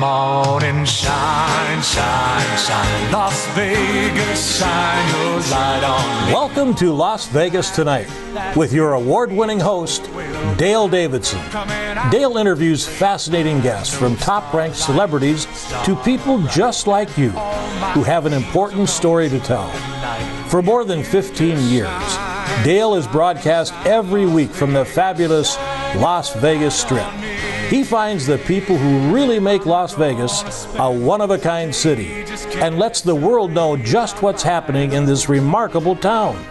morning shine, shine, shine. Las Vegas, shine your light on me. Welcome to Las Vegas Tonight with your award-winning host, Dale Davidson. Dale interviews fascinating guests from top-ranked celebrities to people just like you who have an important story to tell. For more than 15 years, Dale is broadcast every week from the fabulous Las Vegas Strip. He finds the people who really make Las Vegas a one-of-a-kind city and lets the world know just what's happening in this remarkable town.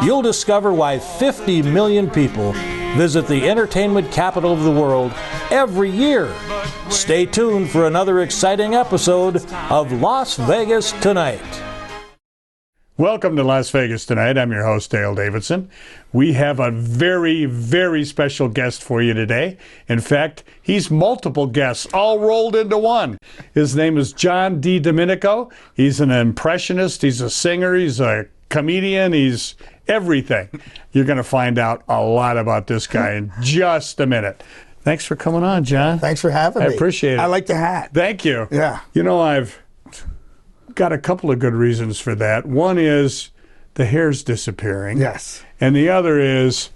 You'll discover why 50 million people visit the entertainment capital of the world every year. Stay tuned for another exciting episode of Las Vegas Tonight. Welcome to Las Vegas Tonight. I'm your host, Dale Davidson. We have a very, very special guest for you today. In fact, he's multiple guests, all rolled into one. His name is John Didomenico. He's an impressionist, he's a singer, he's a comedian, he's everything. You're going to find out a lot about this guy in just a minute. Thanks for coming on, John. Thanks for having me. I appreciate it. I like the hat. Thank you. Yeah. You know, I've got a couple of good reasons for that. One is the hair's disappearing. Yes. And the other is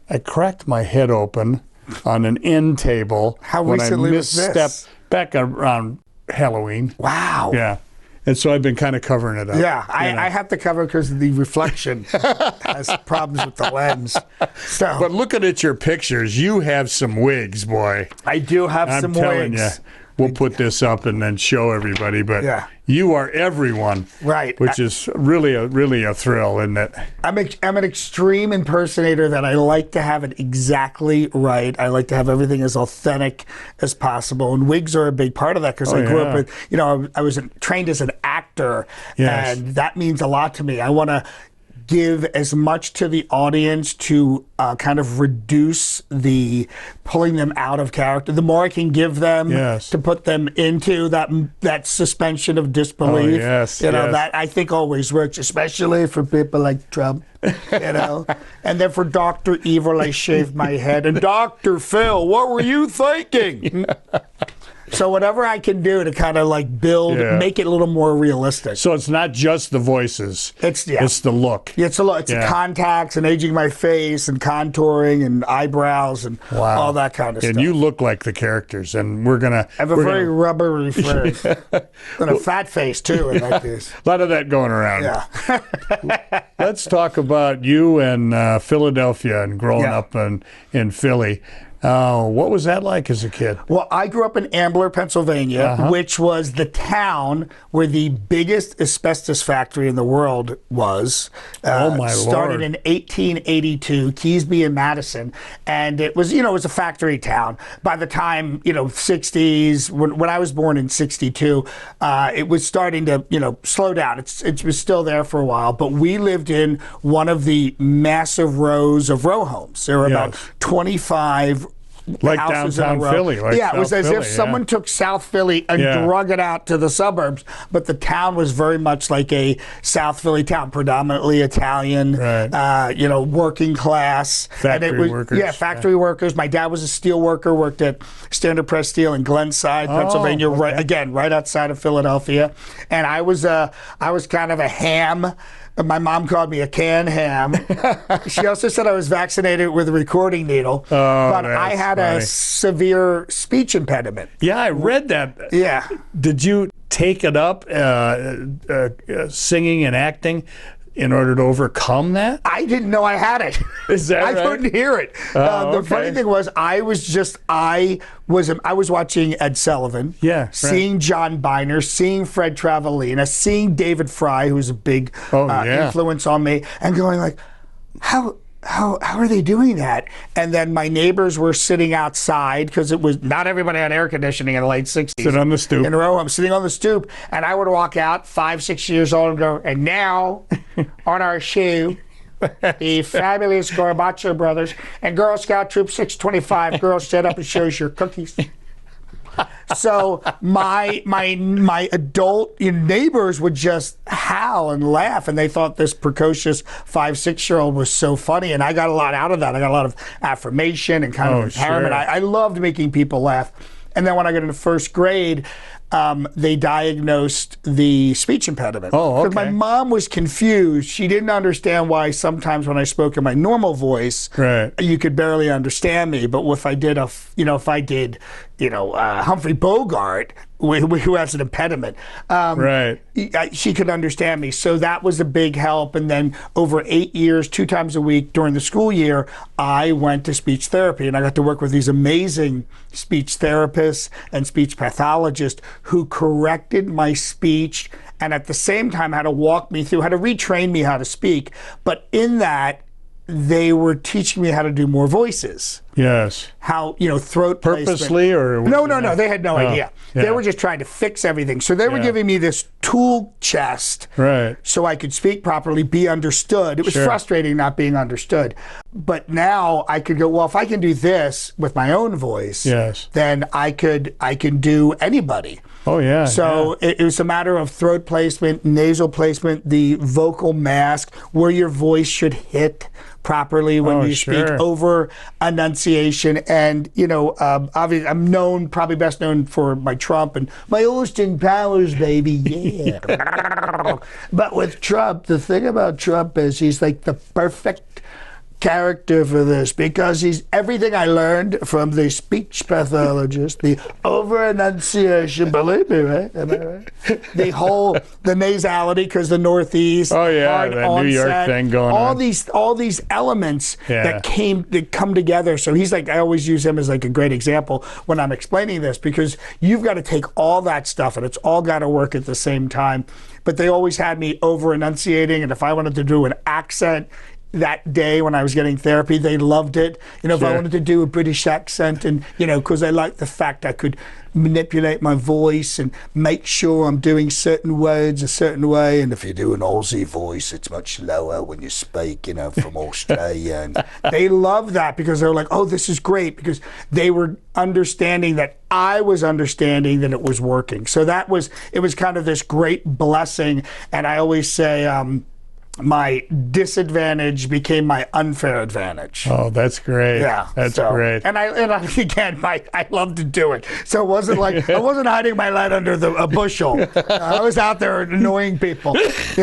I cracked my head open on an end table. How when recently I was this? misstepped back around Halloween. Wow. Yeah. And so I've been kind of covering it up. Yeah, I have to cover because the reflection has problems with the lens. So, But looking at your pictures, you have some wigs, boy. I do have I'm some telling wigs. you. We'll put this up and then show everybody, but Yeah. you are everyone, Right. Which is really a thrill, isn't it? I'm an extreme impersonator that I like to have it exactly right. I like to have everything as authentic as possible, and wigs are a big part of that because I grew up with, I was trained as an actor, Yes. and that means a lot to me. I want to give as much to the audience to kind of reduce the pulling them out of character. The more I can give them Yes. to put them into that suspension of disbelief, yes, yes. yes. That I think always works, especially for people like Trump, And then for Dr. Evil, I shaved my head. And Dr. Phil, what were you thinking? So whatever I can do to kind of like build, make it a little more realistic. So it's not just the voices. It's the look. Yeah, it's the contacts and aging my face and contouring and eyebrows and all that kind of stuff. And you look like the characters, and we're gonna I have a very rubbery face and a fat face too in that case. A lot of that going around. Yeah. Let's talk about you and Philadelphia and growing up in Philly. What was that like as a kid? Well, I grew up in Ambler, Pennsylvania, which was the town where the biggest asbestos factory in the world was. Oh, my Started Lord. in 1882, Keesby and Madison. And it was, it was a factory town. By the time, 60s, when I was born in 62, it was starting to, slow down. It was still there for a while. But we lived in one of the massive rows of row homes. There were about 25 like houses in a downtown row. Philly. Like it was South as Philly, if someone took South Philly and drug it out to the suburbs, but the town was very much like a South Philly town, predominantly Italian, working class. Factory workers. Yeah, factory workers. My dad was a steel worker, worked at Standard Press Steel in Glenside, Pennsylvania, right outside of Philadelphia. And I was kind of a ham. My mom called me a canned ham. She also said I was vaccinated with a recording needle, but I had a severe speech impediment. Yeah, I read that. Yeah. Did you take it up, singing and acting, in order to overcome that? I didn't know I had it. Is that right? I couldn't hear it. The funny thing was, I was watching Ed Sullivan, seeing John Biner, seeing Fred Travellina, seeing David Fry, who was a big influence on me, and going like, how are they doing that? And then my neighbors were sitting outside because it was not everybody had air conditioning in the late 60s. Sit on the stoop. In a row, I'm sitting on the stoop, and I would walk out 5-6 years old and go, and now on our shoe, the fabulous Gorbachev brothers and Girl Scout Troop 625, girls set up and shows your cookies. So my adult neighbors would just howl and laugh, and they thought this precocious 5-6-year-old was so funny, and I got a lot out of that. I got a lot of affirmation and kind of empowerment. Sure. I loved making people laugh. And then when I got into first grade, they diagnosed the speech impediment. Oh, okay. Because my mom was confused. She didn't understand why sometimes when I spoke in my normal voice, Right. you could barely understand me. But if I did Humphrey Bogart, who has an impediment, Right. she could understand me. So that was a big help. And then over 8 years, 2 times a week during the school year, I went to speech therapy, and I got to work with these amazing speech therapists and speech pathologists who corrected my speech and at the same time had to walk me through, how to retrain me how to speak. But in that, they were teaching me how to do more voices. Yes. How, throat Purposely placement. or? No. They had no idea. Yeah. They were just trying to fix everything. So they were Yeah. giving me this tool chest Right. so I could speak properly, be understood. It was Sure. frustrating not being understood. But now I could go, well, if I can do this with my own voice, Yes. then I can do anybody. Oh, yeah. So it was a matter of throat placement, nasal placement, the vocal mask, where your voice should hit properly when Oh, you sure. speak, over enunciation. And, obviously I'm probably best known for my Trump and my Austin Powers, baby, yeah. But with Trump, the thing about Trump is he's like the perfect character for this, because he's everything I learned from the speech pathologist, the over enunciation, believe me, right? Am I right? The nasality, because the Northeast, Oh, yeah, hard that New York onset, thing going on. all these elements Yeah. that come together. So he's like, I always use him as like a great example when I'm explaining this, because you've got to take all that stuff and it's all got to work at the same time. But they always had me over enunciating, and if I wanted to do an accent that day when I was getting therapy, they loved it. If I Sure. wanted to do a British accent, and because I liked the fact I could manipulate my voice and make sure I'm doing certain words a certain way. And if you do an Aussie voice, it's much lower when you speak, from Australia. And they love that, because they were like, oh, this is great, because they were understanding that I was understanding that it was working. So it was kind of this great blessing. And I always say, my disadvantage became my unfair advantage. Oh, that's great. Yeah, That's so, great. And I love to do it. So it wasn't like I wasn't hiding my light under a bushel. I was out there annoying people, with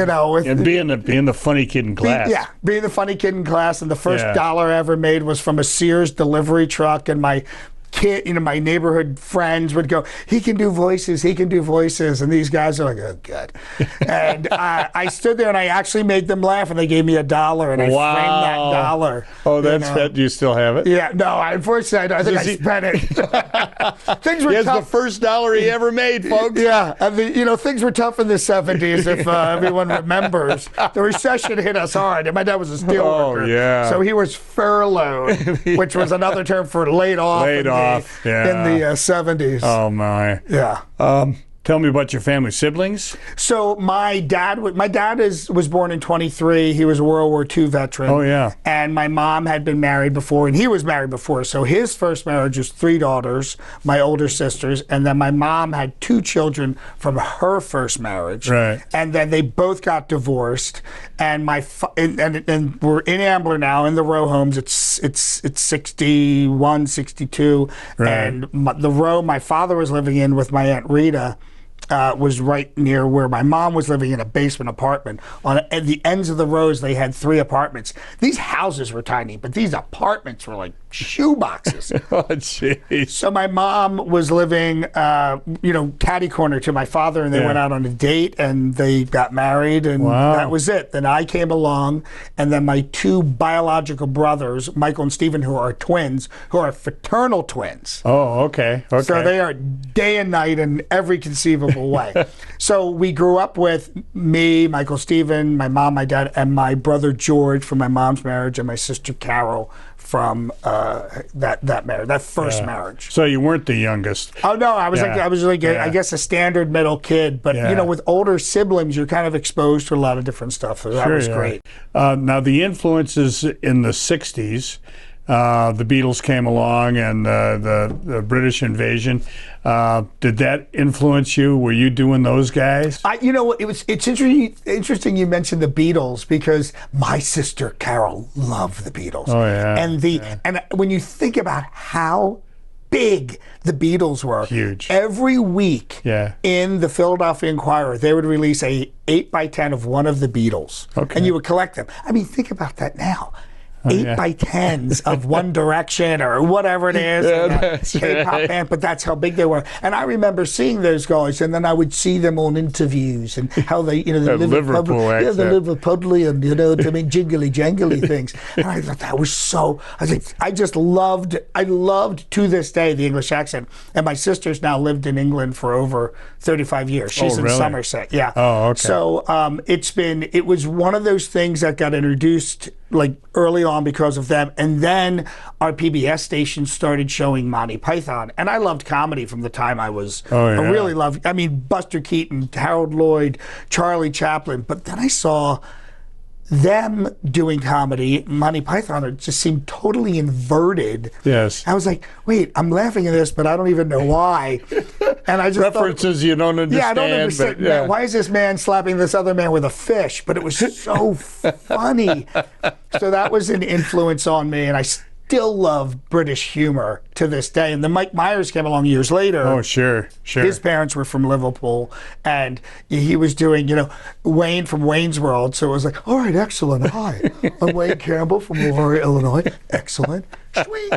And being the funny kid in class. being the funny kid in class. And the first Yeah. dollar I ever made was from a Sears delivery truck, and my kid, my neighborhood friends would go, he can do voices, and these guys are like, oh God. And I stood there and I actually made them laugh, and they gave me $1, and I Wow. framed that dollar. Oh, do you still have it? Yeah, no, unfortunately, I think I spent it. Things were He has the tough. first dollar he ever made, folks. Yeah, and things were tough in the 70s, if everyone remembers. The recession hit us hard, and my dad was a steel worker. yeah. So he was furloughed, which was another term for laid off. In the 70s. Oh, my. Yeah. Tell me about your family. Siblings? So my dad was born in 23. He was a World War II veteran. Oh, yeah. And my mom had been married before, and he was married before. So his first marriage was 3 daughters, my older sisters, and then my mom had 2 children from her first marriage. Right. And then they both got divorced. And and we're in Ambler now in the row homes. It's 61, 62, Right. and the row my father was living in with my Aunt Rita was right near where my mom was living, in a basement apartment. At the ends of the rows, they had 3 apartments. These houses were tiny, but these apartments were like shoe boxes. Oh, jeez. So my mom was living, catty corner to my father, and they went out on a date, and they got married, and Wow. that was it. Then I came along, and then my 2 biological brothers, Michael and Stephen, who are twins, who are fraternal twins. Oh, okay. Okay. So they are day and night in every conceivable way. So we grew up with me, Michael, Stephen, my mom, my dad, and my brother George from my mom's marriage, and my sister Carol from that first marriage. So you weren't the youngest. Oh no, I was Yeah. I guess a standard middle kid, but Yeah. with older siblings, you're kind of exposed to a lot of different stuff. So that was yeah. great. Now, the influences in the 60s, the Beatles came along, and the British invasion. Did that influence you? Were you doing those guys? It's interesting you mentioned the Beatles, because my sister Carol loved the Beatles. Oh, yeah. And when you think about how big the Beatles were. Huge. Every week Yeah. in the Philadelphia Inquirer, they would release a 8x10 of one of the Beatles. Okay. And you would collect them. I mean, think about that now. Oh, 8x10s of One Direction or whatever it is, that's K-pop right. band, but that's how big they were. And I remember seeing those guys, and then I would see them on interviews and how they, the That Liverpool accent. the Liverpudlian, jingly jangly things. And I thought that was so. I loved to this day the English accent. And my sister's now lived in England for over 35 years. She's in really? Somerset. Yeah. Oh, okay. So it was one of those things that got introduced like early on because of them, and then our PBS station started showing Monty Python, and I loved comedy from the time I was. I really loved. I mean, Buster Keaton, Harold Lloyd, Charlie Chaplin, but then I saw them doing comedy. Monty Python, it just seemed totally inverted. Yes. I was like, wait, I'm laughing at this, but I don't even know why. And I just References you don't understand. Yeah, I don't understand. But, yeah. Why is this man slapping this other man with a fish? But it was so funny. So that was an influence on me, and I still love British humor to this day. And then Mike Myers came along years later. Oh, sure. His parents were from Liverpool, and he was doing, Wayne from Wayne's World. So it was like, all right, excellent. Hi, I'm Wayne Campbell from Aurora, Illinois. Excellent. Swing.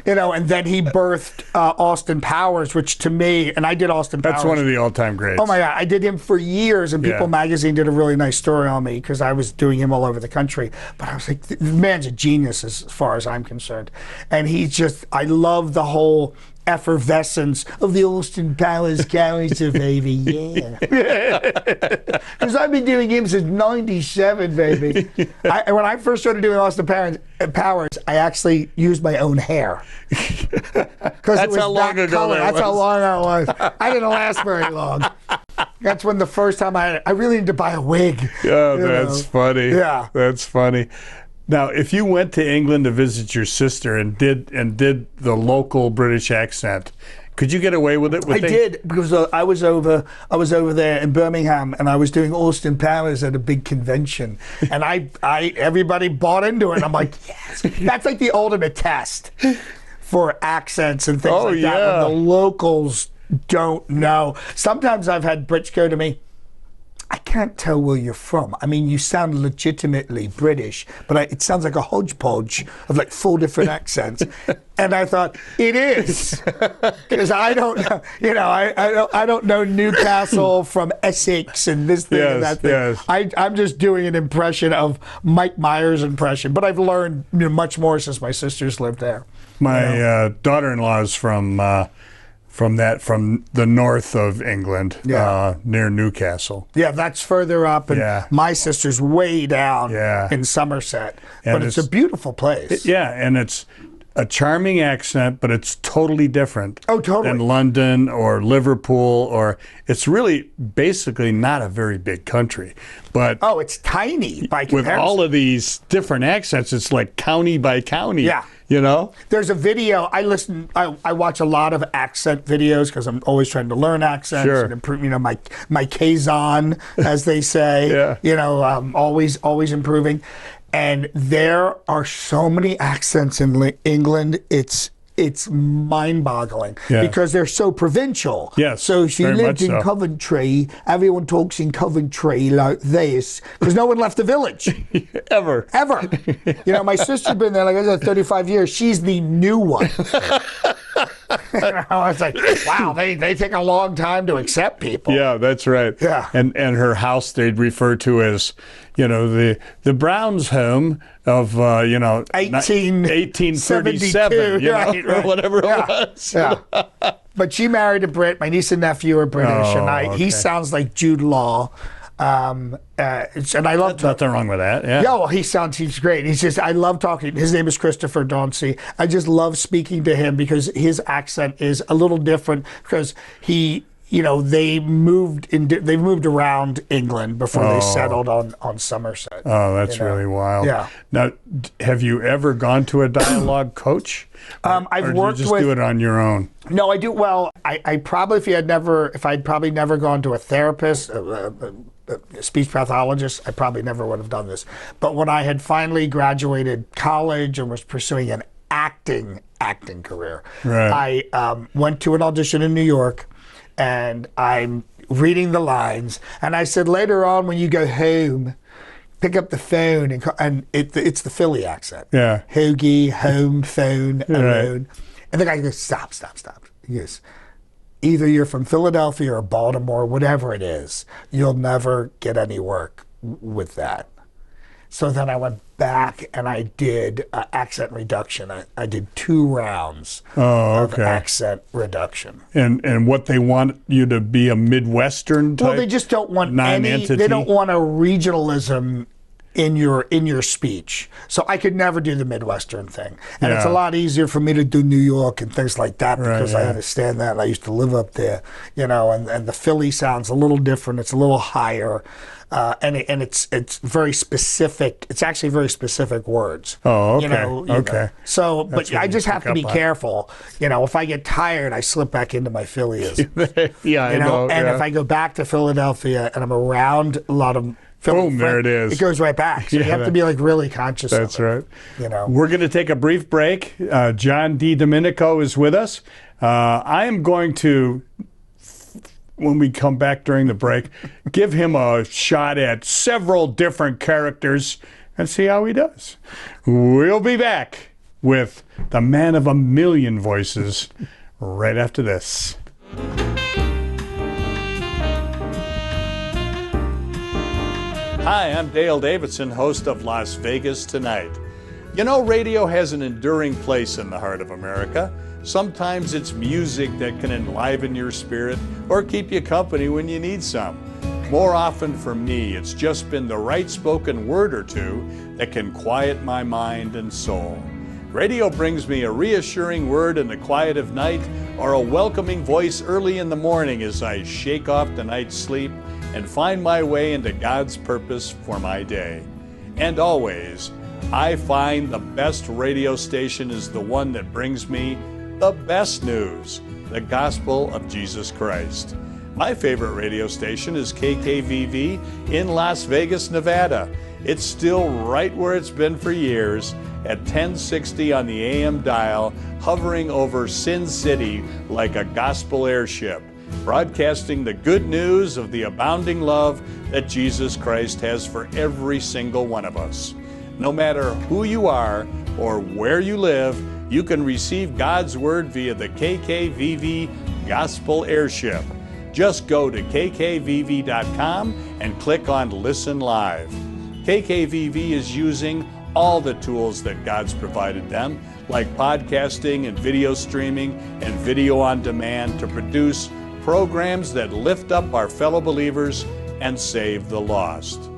And then he birthed Austin Powers, which to me, and I did Austin Powers. That's one of the all-time greats. Oh my God, I did him for years, and People Magazine did a really nice story on me because I was doing him all over the country. But I was like, the man's a genius as far as I'm concerned. And I love the whole effervescence of the Austin Powers character, baby, yeah. Because I've been doing him since '97, baby. When I first started doing Austin Powers, I actually used my own hair. That's how long ago that was. That's how long that was. I didn't last very long. That's when the first time I really need to buy a wig. Oh, that's funny. Yeah. That's funny. Now, if you went to England to visit your sister and did the local British accent, could you get away with it? I did, because I was over there in Birmingham, and I was doing Austin Powers at a big convention, and everybody bought into it. And I'm like, yes, that's like the ultimate test for accents and things like that. When the locals don't know. Sometimes I've had Brits go to me, I can't tell where you're from. I mean, you sound legitimately British, but it sounds like a hodgepodge of like 4 different accents. And I thought, it is, because I don't know, I don't know Newcastle from Essex and this thing and that thing. Yes. I'm just doing an impression of Mike Myers' impression, but I've learned much more since my sisters lived there. My daughter-in-law is from the north of England, near Newcastle. Yeah, that's further up, and my sister's way down in Somerset. But it's a beautiful place. And it's a charming accent, but it's totally different. Oh, totally. Than London or Liverpool, or it's really basically not a very big country. But it's tiny by comparison. With all of these different accents, it's like county by county. Yeah. There's a video. I watch a lot of accent videos because I'm always trying to learn accents and improve. My Kazan, as they say. Always improving. And there are so many accents in England. It's mind-boggling because they're so provincial. Yes, so if you lived in Coventry, everyone talks in Coventry like this because no one left the village. Ever. My sister's been there, like I said, 35 years. She's the new one. I was like, wow, they take a long time to accept people. Yeah, that's right. Yeah. And her house they'd refer to as, the Browns' home of 1837, or whatever it was. Yeah. But she married a Brit. My niece and nephew are British, he sounds like Jude Law. And I love nothing wrong with that. Yeah. Well, he's great. I love talking. His name is Christopher Dauncey. I just love speaking to him because his accent is a little different because they've moved around England before they settled on Somerset. Oh, that's really wild. Yeah. Now, have you ever gone to a dialogue coach? I've worked do you just do it on your own? No, I do. Well, I probably, if I'd probably never gone to a therapist, a speech pathologist, I probably never would have done this. But when I had finally graduated college and was pursuing an acting career. Right. I went to an audition in New York, and I'm reading the lines, and I said, later on when you go home, pick up the phone, and it's the Philly accent. Yeah. Hoagie, home, phone, alone. And the guy goes, stop. He goes, either you're from Philadelphia or Baltimore, whatever it is, you'll never get any work with that. So then I went back and I did accent reduction. I did 2 rounds of accent reduction. And what they want you to be a Midwestern type? Well, they just don't want non-entity? they don't want a regionalism in your speech. So I could never do the Midwestern thing. And it's a lot easier for me to do New York and things like that because I understand that. And I used to live up there, and the Philly sounds a little different. It's a little higher. And it's very specific. It's actually very specific words. Oh, okay. Okay. So, but I just have to be careful. If I get tired, I slip back into my Phillyism. I know. And if I go back to Philadelphia and I'm around a lot of Philly boom, there it is. It goes right back. So you have to be really conscious of it. That's right. We're going to take a brief break. John Didomenico is with us. I am going to, when we come back during the break, give him a shot at several different characters and see how he does. We'll be back with the man of a million voices right after this. Hi, I'm Dale Davidson, host of Las Vegas Tonight. Radio has an enduring place in the heart of America. Sometimes it's music that can enliven your spirit or keep you company when you need some. More often for me, it's just been the right spoken word or two that can quiet my mind and soul. Radio brings me a reassuring word in the quiet of night or a welcoming voice early in the morning as I shake off the night's sleep and find my way into God's purpose for my day. And always, I find the best radio station is the one that brings me the best news, the gospel of Jesus Christ. My favorite radio station is KKVV in Las Vegas, Nevada. It's still right where it's been for years at 1060 on the AM dial, hovering over Sin City like a gospel airship, broadcasting the good news of the abounding love that Jesus Christ has for every single one of us. No matter who you are or where you live, you can receive God's Word via the KKVV Gospel Airship. Just go to kkvv.com and click on Listen Live. KKVV is using all the tools that God's provided them, like podcasting and video streaming and video on demand, to produce programs that lift up our fellow believers and save the lost.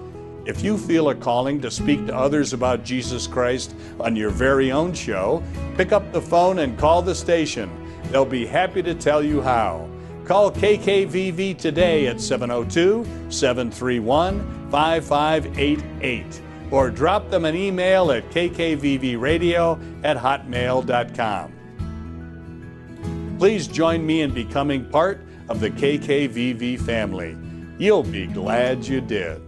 If you feel a calling to speak to others about Jesus Christ on your very own show, pick up the phone and call the station. They'll be happy to tell you how. Call KKVV today at 702-731-5588 or drop them an email at kkvvradio@hotmail.com. Please join me in becoming part of the KKVV family. You'll be glad you did.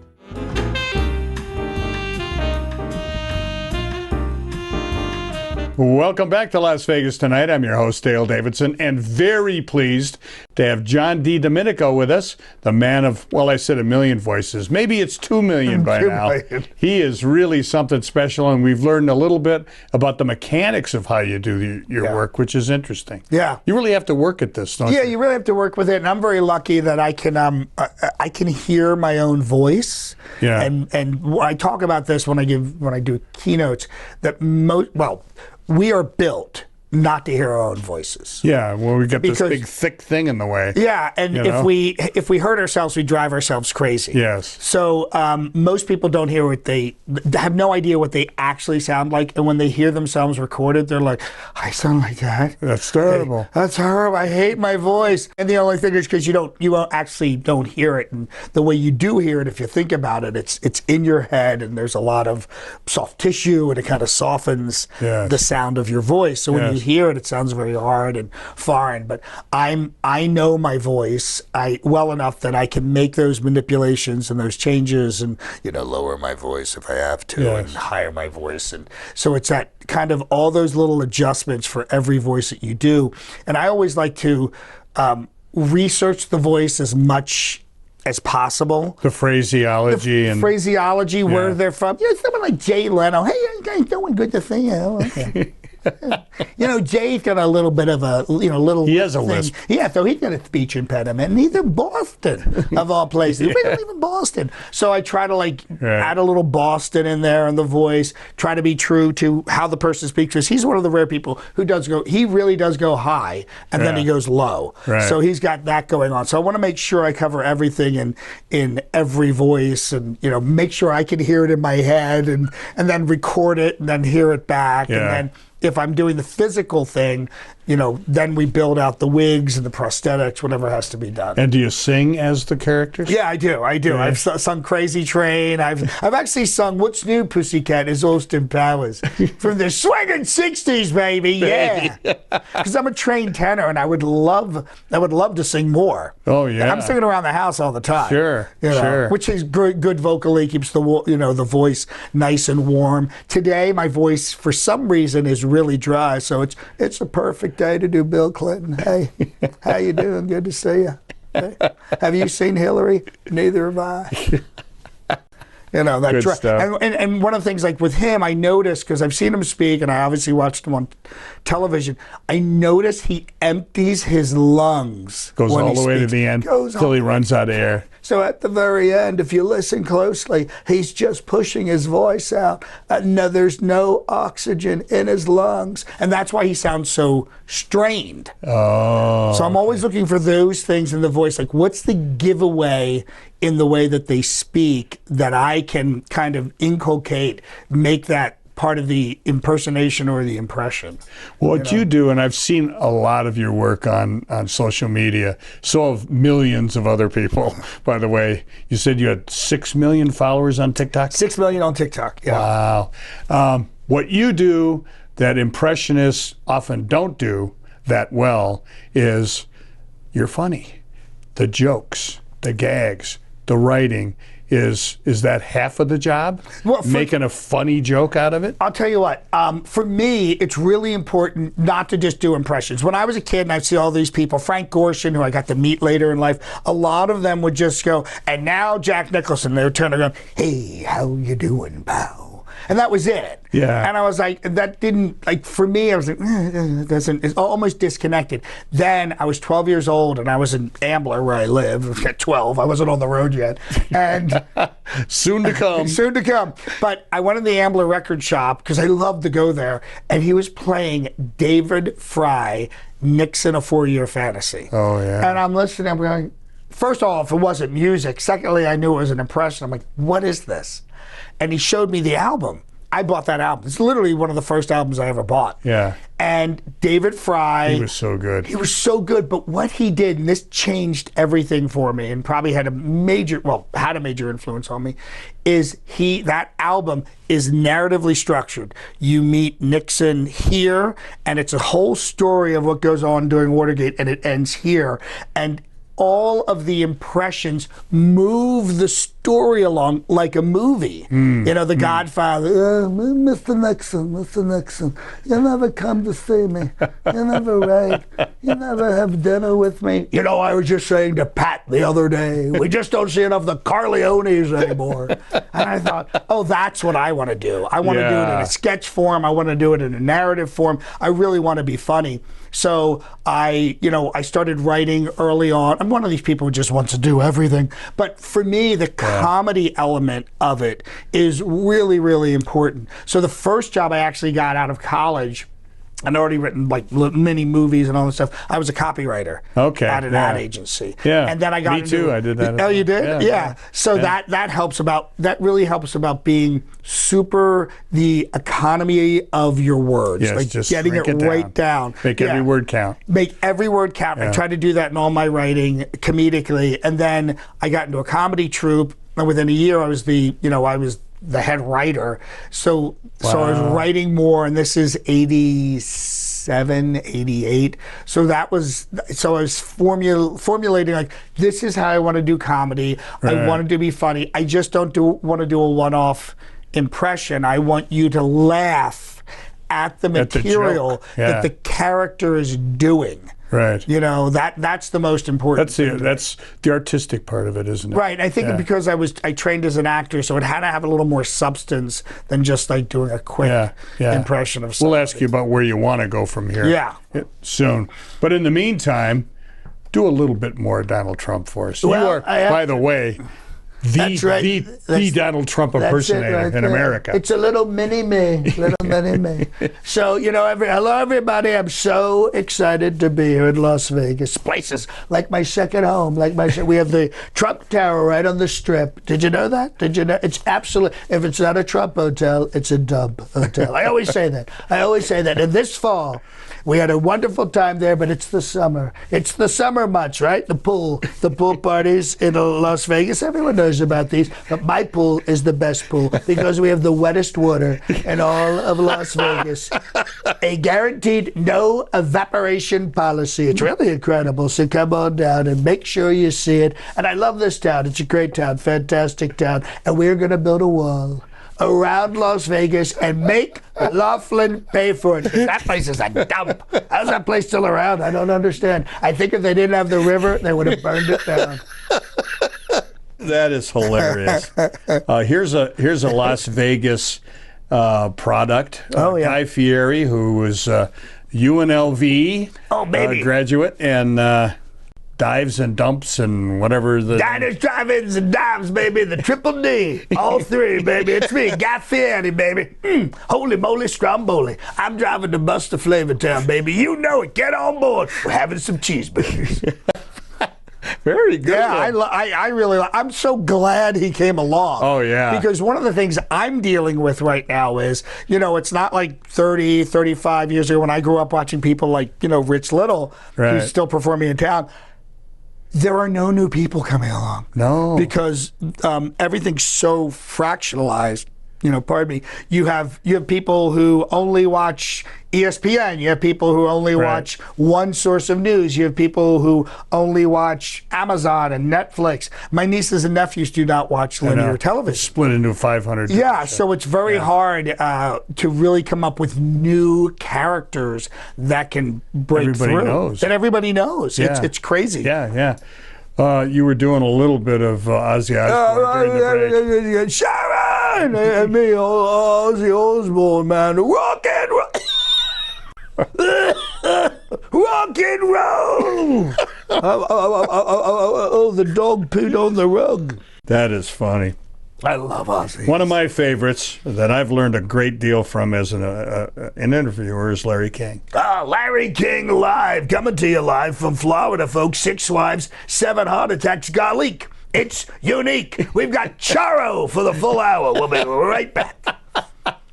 Welcome back to Las Vegas Tonight. I'm your host, Dale Davidson, and very pleased to have John Didomenico with us, the man of, well, I said a million voices. Maybe it's 2 million by now. He is really something special, and we've learned a little bit about the mechanics of how you do your work, which is interesting. Yeah. You really have to work at this, don't you? Yeah, you really have to work with it, and I'm very lucky that I can hear my own voice. Yeah. And I talk about this when I do keynotes, that we are built not to hear our own voices. Yeah, well, we got this big thick thing in the way. Yeah, and if we hurt ourselves, we drive ourselves crazy. Yes. So most people don't hear they have no idea what they actually sound like, and when they hear themselves recorded, they're like, I sound like that. That's terrible. That's horrible. I hate my voice. And the only thing is because you don't hear it, and the way you do hear it, if you think about it, it's in your head, and there's a lot of soft tissue, and it kind of softens the sound of your voice. So when you hear it, it sounds very hard and foreign. But I know my voice well enough that I can make those manipulations and those changes, and lower my voice if I have to, and higher my voice. And so it's that kind of all those little adjustments for every voice that you do. And I always like to research the voice as much as possible. The phraseology where they're from. Someone like Jay Leno. Hey, you guys doing good to see you. Okay. Jay's got a little bit of a, little. He has a thing. lisp. Yeah, so he's got a speech impediment, and he's in Boston, of all places. We don't live in Boston. So I try to add a little Boston in there in the voice, try to be true to how the person speaks, because he's one of the rare people who he really does go high, and then he goes low. Right. So he's got that going on. So I want to make sure I cover everything in every voice, and make sure I can hear it in my head, and then record it, and then hear it back, and then if I'm doing the physical thing, then we build out the wigs and the prosthetics, whatever has to be done. And do you sing as the characters? Yeah, I do. Yeah. I've sung Crazy Train. I've actually sung What's New, Pussycat is Austin Powers from the swinging 60s, baby. Yeah. Because I'm a trained tenor, and I would love to sing more. Oh, yeah. I'm singing around the house all the time. Sure. Which is good vocally, keeps the voice nice and warm. Today, my voice, for some reason, is really dry, so it's a perfect day to do Bill Clinton. Hey, how you doing? Good to see you. Hey, have you seen Hillary? Neither have I. That Good stuff. And one of the things, like with him, I noticed, because I've seen him speak, and I obviously watched him on television, I noticed he empties his lungs. Goes all the way to the end until he runs out of air. So at the very end, if you listen closely, he's just pushing his voice out. No, there's no oxygen in his lungs. And that's why he sounds so strained. Oh. So I'm always looking for those things in the voice. Like, what's the giveaway in the way that they speak that I can kind of inculcate, make that part of the impersonation or the impression. What you do, and I've seen a lot of your work on social media, so have millions of other people, by the way. You said you had 6 million followers on TikTok? 6 million on TikTok, yeah. Wow. What you do that impressionists often don't do that well is you're funny. The jokes, the gags, the writing. Is that half of the job? Well, making a funny joke out of it? I'll tell you what. For me, it's really important not to just do impressions. When I was a kid and I'd see all these people, Frank Gorshin, who I got to meet later in life, a lot of them would just go, and now Jack Nicholson. They would turn around, hey, how you doing, pal? And that was it. Yeah. And I was like, that didn't, like, for me, I was like, it's almost disconnected. Then I was 12 years old, and I was in Ambler, where I live. At 12, I wasn't on the road yet. And soon to come. Soon to come. But I went in the Ambler record shop, because I loved to go there, and he was playing David Fry, Nixon, A 4-Year Fantasy. Oh, yeah. And I'm listening, I'm going, first off, it wasn't music. Secondly, I knew it was an impression. I'm like, what is this? And he showed me the album. I bought that album. It's literally one of the first albums I ever bought. Yeah. And David Fry. He was so good. He was so good. But what he did, and this changed everything for me, and probably had a major influence on me, is that album is narratively structured. You meet Nixon here, and it's a whole story of what goes on during Watergate, and it ends here. And all of the impressions move the story along like a movie. The Godfather, Mr. Nixon, you never come to see me. You never write. You never have dinner with me. I was just saying to Pat the other day, we just don't see enough of the Corleones anymore. And I thought, oh, that's what I want to do. I want to do it in a sketch form. I want to do it in a narrative form. I really want to be funny. So I started writing early on. I'm one of these people who just wants to do everything. But for me, the comedy element of it is really, really important. So the first job I actually got out of college, I'd already written like many movies and all this stuff. I was a copywriter at an ad agency. Yeah, and then I got me too. I did that. Oh, you did? Yeah. So that really helps about being super the economy of your words, yes, like just getting it right down. Make every word count. Make every word count. I try to do that in all my writing comedically, and then I got into a comedy troupe, and within a year I was the head writer. So I was writing more, and this is 86, 87, 88. So I was formulating like, this is how I want to do comedy. Right. I wanted to be funny. I just don't want to do a one-off impression. I want you to laugh at the material that the character is doing. Right. You know, that's the most important. That's the artistic part of it, isn't it? Right. I think because I trained as an actor, so it had to have a little more substance than just like doing a quick impression of something. We'll ask you about where you want to go from here soon. But in the meantime, do a little bit more Donald Trump for us. Well, you are, by the way, the Donald Trump impersonator in America. It's a little mini me, So, you know, hello everybody. I'm so excited to be here in Las Vegas. Places like my second home, we have the Trump Tower right on the Strip. Did you know that? Did you know? It's absolute. If it's not a Trump hotel, it's a dub hotel. I always say that. And this fall, we had a wonderful time there, but it's the summer. It's the summer months, right? The pool parties in Las Vegas. Everyone knows about these, but my pool is the best pool because we have the wettest water in all of Las Vegas. A guaranteed no evaporation policy. It's really incredible. So come on down and make sure you see it. And I love this town. It's a great town, fantastic town. And we're going to build a wall around Las Vegas and make Laughlin pay for it. That place is a dump. How's that place still around? I don't understand. I think if they didn't have the river, they would have burned it down. That is hilarious. Here's a Las Vegas product. Guy Fieri, who was UNLV graduate and dives and dumps and whatever the diners, drive-ins, and dives, baby. The triple D, all three, baby. It's me, Guy Fieri, baby. Holy moly, stromboli. I'm driving the bus to Flavortown, baby. You know it. Get on board. We're having some cheeseburgers. Very good. Yeah, I really I'm so glad he came along. Oh, yeah. Because one of the things I'm dealing with right now is, you know, it's not like 30, 35 years ago when I grew up watching people like, you know, Rich Little, who's still performing in town. There are no new people coming along. No. Because everything's so fractionalized. You know, pardon me. You have people who only watch ESPN. You have people who only watch one source of news. You have people who only watch Amazon and Netflix. My nieces and nephews do not watch linear television. Split into 500. Yeah, so it's very hard to really come up with new characters that can break through. That everybody knows. Yeah. It's crazy. Yeah. You were doing a little bit of Ozzy Osbourne during the break. Sharon and me, Ozzy Osbourne, man. Rock and roll. Rock and roll. Oh, the dog pooed on the rug. That is funny. I love Ozzy. One of my favorites that I've learned a great deal from as an interviewer is Larry King. Larry King live, coming to you live from Florida, folks. 6 wives, 7 heart attacks, garlic. It's unique. We've got Charo for the full hour. We'll be right back.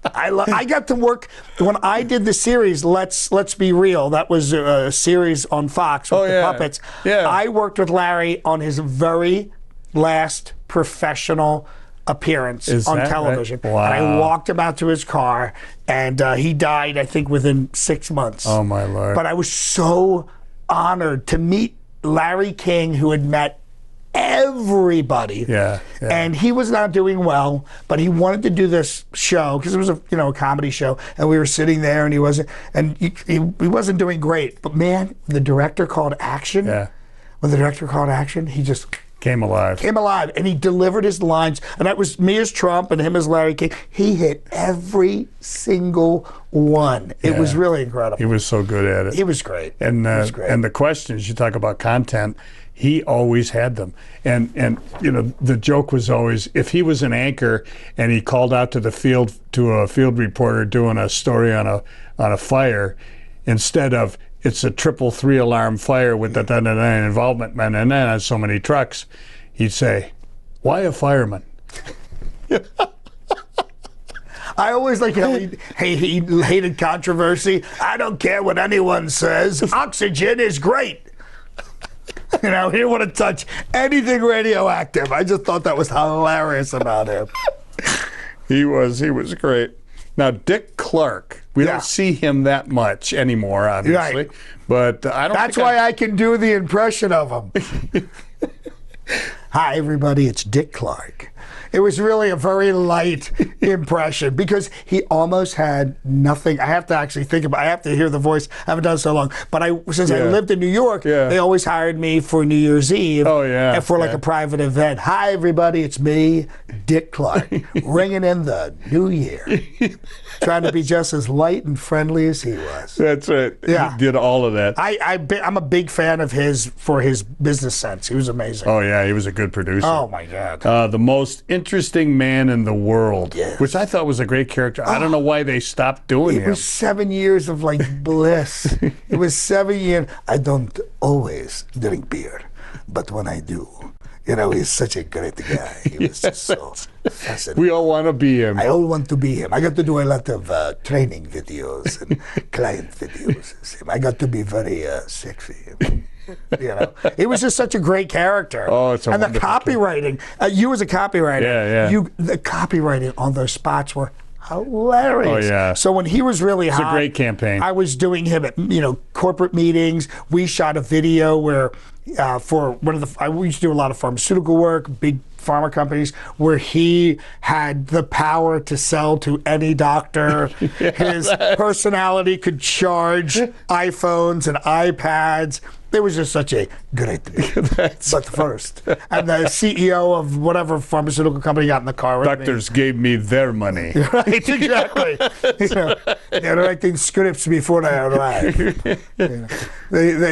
I got to work when I did the series. Let's Be Real. That was a series on Fox with the puppets. Yeah. I worked with Larry on his very last professional appearance on television. Right? Wow. And I walked him out to his car, and he died, I think, within 6 months. Oh, my Lord. But I was so honored to meet Larry King, who had met everybody. Yeah. And he was not doing well, but he wanted to do this show because it was a comedy show, and we were sitting there, and he wasn't doing great. But man, the director called action. Yeah. When the director called action, he just came alive, and he delivered his lines. And that was me as Trump and him as Larry King. He hit every single one. It was really incredible. He was so good at it. He was great. And and the questions, you talk about content, he always had them. And you know, the joke was always, if he was an anchor and he called out to the field, to a field reporter doing a story on a fire, instead of it's a 333 alarm fire with the involvement and so many trucks, he'd say, why a fireman? I always like how he hated controversy. I don't care what anyone says. Oxygen is great. You know, he didn't want to touch anything radioactive. I just thought that was hilarious about him. He was great. Now, Dick Clark. We Yeah. don't see him that much anymore, obviously. Right. But I don't. That's think why I can do the impression of him. Hi, everybody. It's Dick Clark. It was really a very light impression because he almost had nothing. I have to actually think about. I have to hear the voice. I haven't done it so long. But since I lived in New York, they always hired me for New Year's Eve. Oh yeah. And for like a private event. Hi, everybody. It's me, Dick Clark, ringing in the new year, trying to be just as light and friendly as he was. That's right. Yeah. He did all of that. I'm a big fan of his for his business sense. He was amazing. Oh yeah, he was a good producer. Oh my God. The most interesting man in the world, Yes. which I thought was a great character. I don't know why they stopped doing It him. was 7 years of like bliss. It was 7 years. I don't always drink beer, but when I do, he's such a great guy. He was just so fascinating. We all want to be him. I all want to be him. I got to do a lot of training videos and client videos as him. I got to be very sexy. It was just such a great character. Oh, it's a and the wonderful copywriting. You as a copywriter, Yeah. The copywriting on those spots were hilarious. Oh, yeah. So when he was really hot, a great campaign. I was doing him at corporate meetings. We shot a video where for one of the we used to do a lot of pharmaceutical work, big pharma companies, where he had the power to sell to any doctor. His personality could charge iPhones and iPads. It was just such a great but first. And the CEO of whatever pharmaceutical company got in the car with Doctors gave me their money. me. Right, exactly. They're writing scripts before I arrive.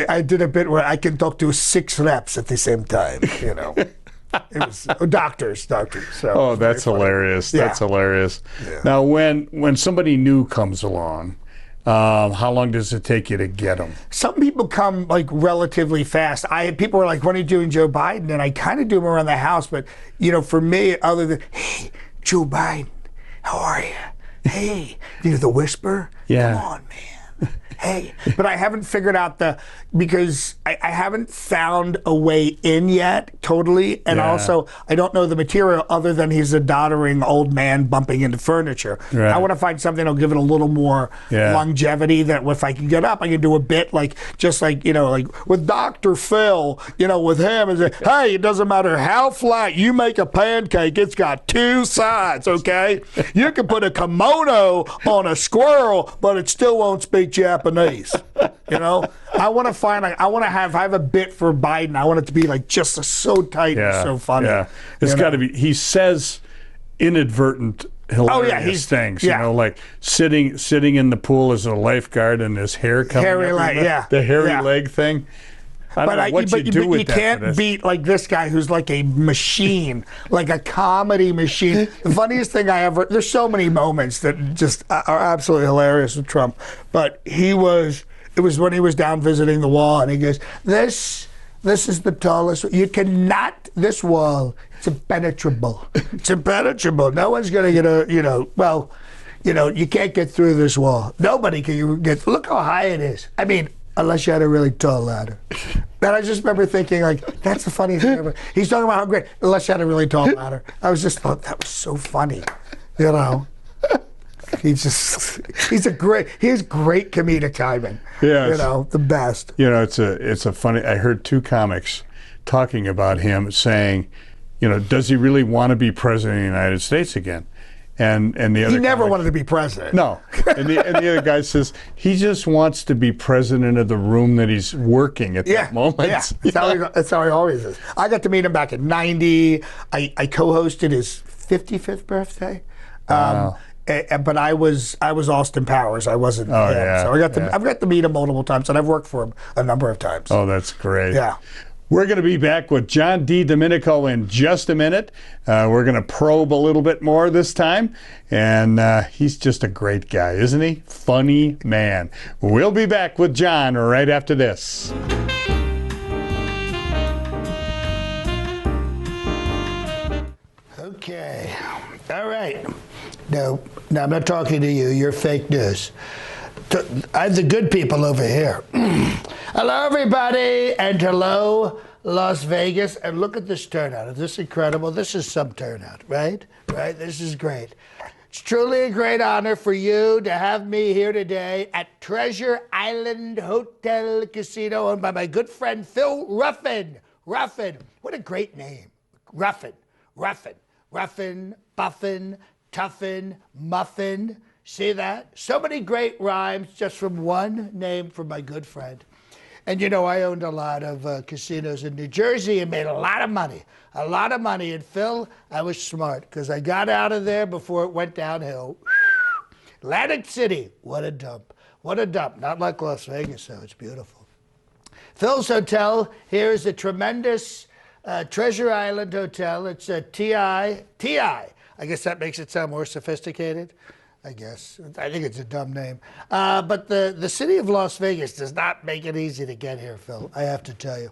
I did a bit where I can talk to 6 reps at the same time. It was doctors. So Oh, that's hilarious. Yeah. That's hilarious. Yeah. Now, when somebody new comes along, how long does it take you to get them? Some people come like relatively fast. People were like, "When are you doing Joe Biden?" And I kind of do them around the house. But for me, other than, "Hey, Joe Biden, how are you? Hey," the whisper. Yeah. Come on, man. Hey, but I haven't figured out because I haven't found a way in yet totally, and Yeah. also I don't know the material other than he's a doddering old man bumping into furniture. Right. I want to find something that'll give it a little more longevity. That if I can get up, I can do a bit like with Dr. Phil. With him, is hey, it doesn't matter how flat you make a pancake, it's got 2 sides. Okay, you can put a kimono on a squirrel, but it still won't speak Japanese. I want to find I have a bit for Biden. I want it to be like just so tight and so funny. Yeah, it's got to be. He says inadvertent hilarious things. Like sitting in the pool as a lifeguard and his hair coming Hairy up, leg, yeah. the hairy Yeah. leg thing. I don't know what you do with you that. can't beat like this guy who's like a machine, like a comedy machine. The funniest thing there's so many moments that just are absolutely hilarious with Trump. But it was when he was down visiting the wall and he goes, this is the tallest, this wall, it's impenetrable. It's impenetrable. No one's going to get you can't get through this wall. Nobody can get, look how high it is. I mean, unless you had a really tall ladder. And I just remember thinking, like, that's the funniest thing ever. He's talking about how great, unless you had a really tall ladder. I was just thought that was so funny, He has great comedic timing. Yes. The best. It's a funny. I heard 2 comics talking about him saying, does he really want to be president of the United States again? And the other He never comic, wanted to be president. No. And the other guy says he just wants to be president of the room that he's working at that moment. Yeah, that's how he always is. I got to meet him back in '90. I co-hosted his 55th birthday. Wow. But I was Austin Powers. I wasn't him. Yeah, so I've got to meet him multiple times, and I've worked for him a number of times. Oh, that's great. Yeah. We're going to be back with John Didomenico in just a minute. We're going to probe a little bit more this time. And he's just a great guy, isn't he? Funny man. We'll be back with John right after this. Okay. All right. No, I'm not talking to you. You're fake news. I have the good people over here. Hello, everybody, and hello, Las Vegas. And look at this turnout. Is this incredible? This is some turnout, right? Right? This is great. It's truly a great honor for you to have me here today at Treasure Island Hotel Casino, owned by my good friend Phil Ruffin. Ruffin, what a great name. Ruffin, Buffin, Tuffin, Muffin. See that? So many great rhymes just from one name from my good friend. And you know, I owned a lot of casinos in New Jersey and made a lot of money. And Phil, I was smart because I got out of there before it went downhill. Atlantic City, what a dump. Not like Las Vegas, though. It's beautiful. Phil's Hotel here is a tremendous Treasure Island Hotel. It's a TI. I guess that makes it sound more sophisticated. I guess. I think it's a dumb name. But the city of Las Vegas does not make it easy to get here, Phil, I have to tell you.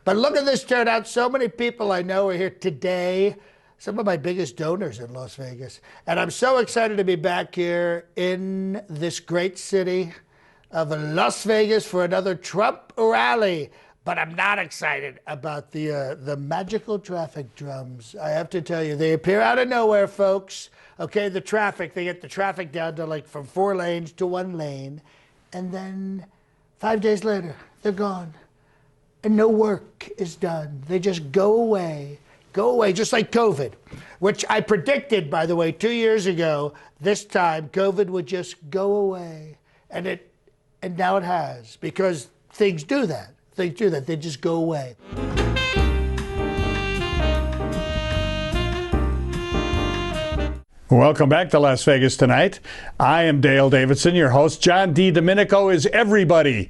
But look at this turnout. So many people I know are here today. Some of my biggest donors in Las Vegas. And I'm so excited to be back here in this great city of Las Vegas for another Trump rally. But I'm not excited about the magical traffic drums. I have to tell you, they appear out of nowhere, folks. Okay, the traffic, they get the traffic down to like from 4 lanes to 1 lane. And then 5 days later, they're gone. And no work is done. They just go away, just like COVID, which I predicted, by the way, 2 years ago. This time, COVID would just go away. And now it has, because things do that. They just go away. Welcome back to Las Vegas Tonight. I am Dale Davidson, your host. John Didomenico is everybody.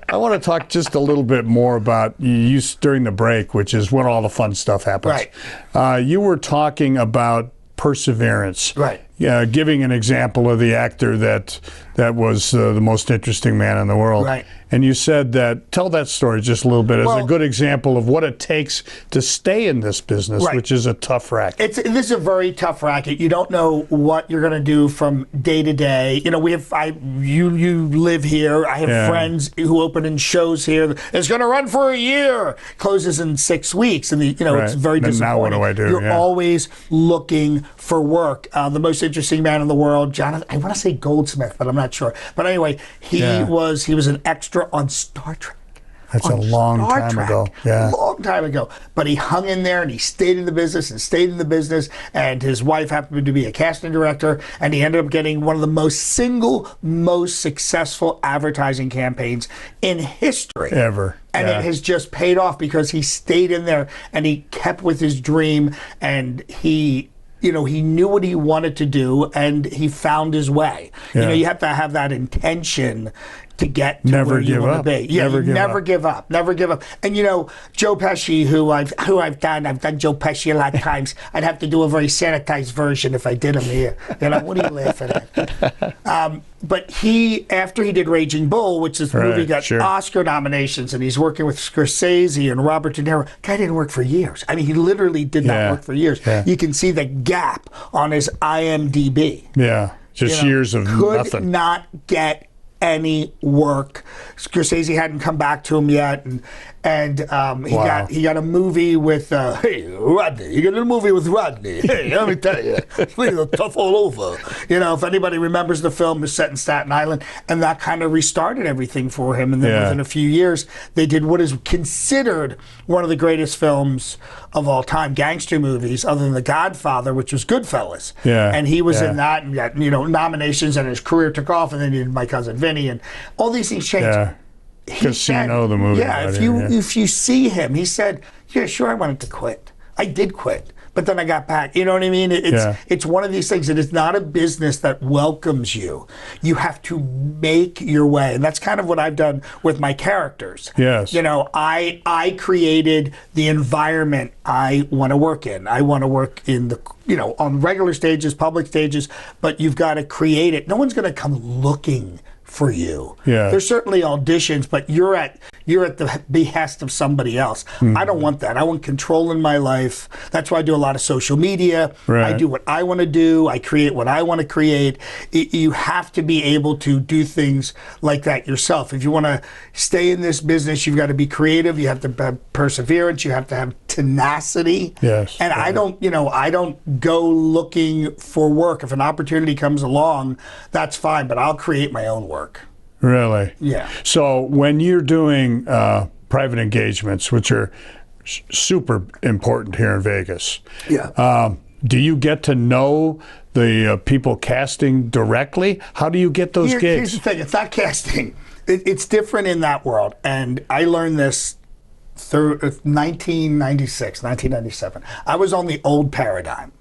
I want to talk just a little bit more about you during the break, which is when all the fun stuff happens. Right. You were talking about perseverance. Right. Giving an example of the actor that was the most interesting man in the world. Right. And you said that, tell that story just a little bit as a good example of what it takes to stay in this business, right, which is a tough racket. This is a very tough racket. You don't know what you're going to do from day to day. You know, you live here. I have friends who open in shows here. It's going to run for a year. Closes in 6 weeks. And it's very disappointing. Now what do I do? You're always looking for work. The most interesting man in the world, Jonathan, I want to say Goldsmith, but I'm not sure. But anyway, he was an extra on Star Trek. That's a long time ago. Yeah. Long time ago. But he hung in there and he stayed in the business. And his wife happened to be a casting director. And he ended up getting one of the most successful advertising campaigns in history. Ever. And it has just paid off because he stayed in there and he kept with his dream, and he knew what he wanted to do and he found his way. Yeah. You have to have that intention to get to where you want to be. Yeah, never give up. And Joe Pesci, who I've done Joe Pesci a lot of times. I'd have to do a very sanitized version if I did him here. What are you laughing at? But after he did Raging Bull, which this movie got Oscar nominations, and he's working with Scorsese and Robert De Niro. Guy didn't work for years. I mean, he literally did not work for years. Yeah. You can see the gap on his IMDb. Yeah, just years of nothing. Could not get any work. Scorsese hadn't come back to him yet, and he got a movie with Rodney. He got a movie with Rodney. Hey, let me tell you, it's really tough all over. If anybody remembers, the film is set in Staten Island, and that kind of restarted everything for him. And then within a few years, they did what is considered one of the greatest films of all time, gangster movies, other than The Godfather, which was Goodfellas. Yeah. And he was in that and got nominations, and his career took off. And then he did My Cousin Vinny, and all these things changed. Yeah. Casino, the movie. Yeah, if you see him, he said, "Yeah, sure, I wanted to quit. I did quit, but then I got back." You know what I mean? It's one of these things. It is not a business that welcomes you. You have to make your way, and that's kind of what I've done with my characters. Yes. I created the environment I want to work in. I want to work in the on regular stages, public stages, but you've got to create it. No one's going to come looking for you. Yeah. There's certainly auditions, but you're at you're at the behest of somebody else. I don't want that. I want control in my life. That's why I do a lot of social media. Right. I do what I want to do. I create what I want to create. You have to be able to do things like that yourself. If you want to stay in this business, you've got to be creative. You have to have perseverance. You have to have tenacity. Yes. And I don't go looking for work. If an opportunity comes along, that's fine, but I'll create my own work. Really? Yeah. So when you're doing private engagements, which are super important here in Vegas, do you get to know the people casting directly? How do you get those gigs? Here's the thing. It's not casting. It's different in that world. And I learned this through 1996, 1997. I was on the old paradigm.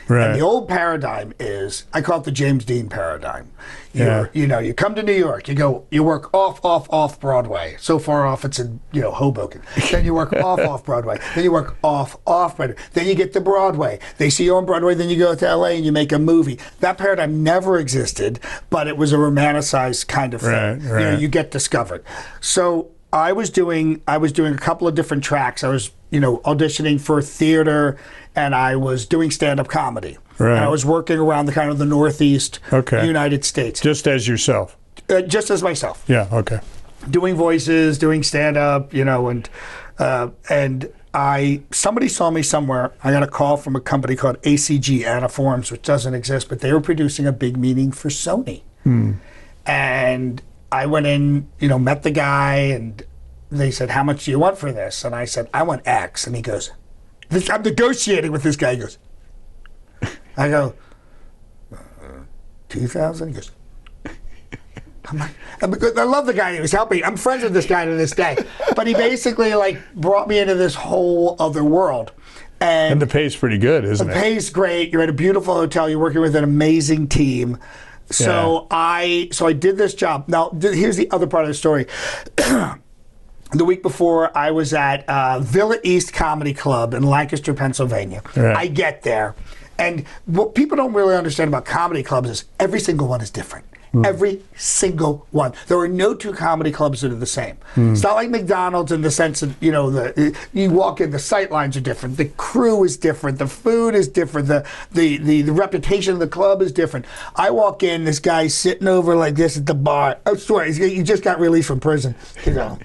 Right. And the old paradigm is, I call it the James Dean paradigm. You come to New York, you work off Broadway. So far off, it's in Hoboken. Then you work off Broadway. Then you work off Broadway. Then you get to Broadway. They see you on Broadway. Then you go to LA and you make a movie. That paradigm never existed, but it was a romanticized kind of thing. Right. You get discovered. So I was doing a couple of different tracks. I was auditioning for theater, and I was doing stand-up comedy. Right. And I was working around the kind of the Northeast United States. Just as yourself? Just as myself. Yeah, okay. Doing voices, doing stand-up, and somebody saw me somewhere. I got a call from a company called ACG, Anaforms, which doesn't exist, but they were producing a big meeting for Sony. And I went in, met the guy, and they said, how much do you want for this? And I said, I want X. And he goes, I'm negotiating with this guy. He goes, I go, 2,000? He goes, I'm like, I love the guy. He was helping. I'm friends with this guy to this day. But he basically brought me into this whole other world. And the pay's pretty good, isn't it? The pay's great. You're at a beautiful hotel. You're working with an amazing team. So I did this job. Now, here's the other part of the story. The week before, I was at Villa East Comedy Club in Lancaster, Pennsylvania. Right. I get there, and what people don't really understand about comedy clubs is every single one is different. Every single one. There are no two comedy clubs that are the same. It's not like McDonald's in the sense of, you walk in, the sight lines are different, the crew is different, the food is different, the reputation of the club is different. I walk in, this guy's sitting over like this at the bar. I swear, he just got released from prison. He's going,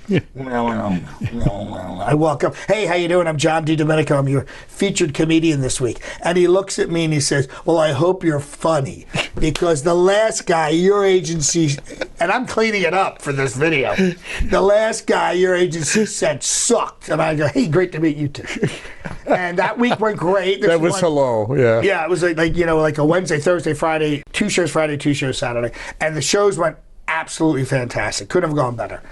I walk up, hey, how you doing? I'm John Didomenico. I'm your featured comedian this week. And he looks at me and he says, well, I hope you're funny, because the last guy, your agency, and I'm cleaning it up for this video, the last guy your agency said sucked. And I go, hey, great to meet you too. And that week went great. That was hello, yeah. Yeah, it was like a Wednesday, Thursday, Friday, 2 shows Friday, 2 shows Saturday. And the shows went absolutely fantastic. Couldn't have gone better.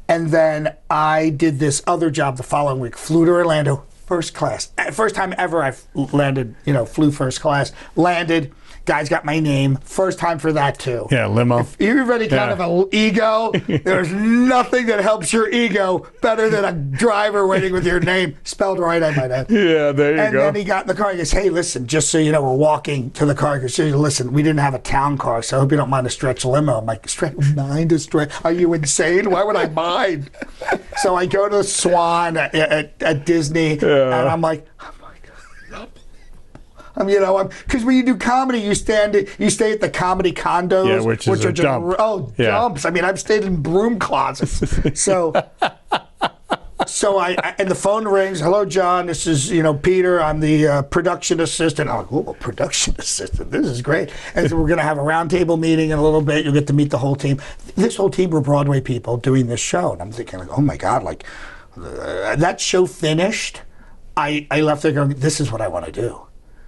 And then I did this other job the following week, flew to Orlando, first class. First time ever I've landed, flew first class, landed. Guys got my name. First time for that too. Yeah, limo. If you're any kind of an ego, there's nothing that helps your ego better than a driver waiting with your name spelled right, I might add. Yeah, there you go. And then he got in the car. He goes, hey, listen, just so you know, we're walking to the car. He goes, listen, we didn't have a town car, so I hope you don't mind a stretch limo. I'm like, mind a stretch? Are you insane? Why would I mind? So I go to the Swan at Disney, and I'm like, because when you do comedy, you stay at the comedy condos, which is a jump. Jumps. I mean, I've stayed in broom closets. So I and the phone rings. Hello, John. This is Peter. I'm the production assistant. I'm like, oh, production assistant. This is great. And so we're going to have a roundtable meeting in a little bit. You'll get to meet the whole team. This whole team were Broadway people doing this show, and I'm thinking, oh my God, that show finished. I left there going, this is what I want to do.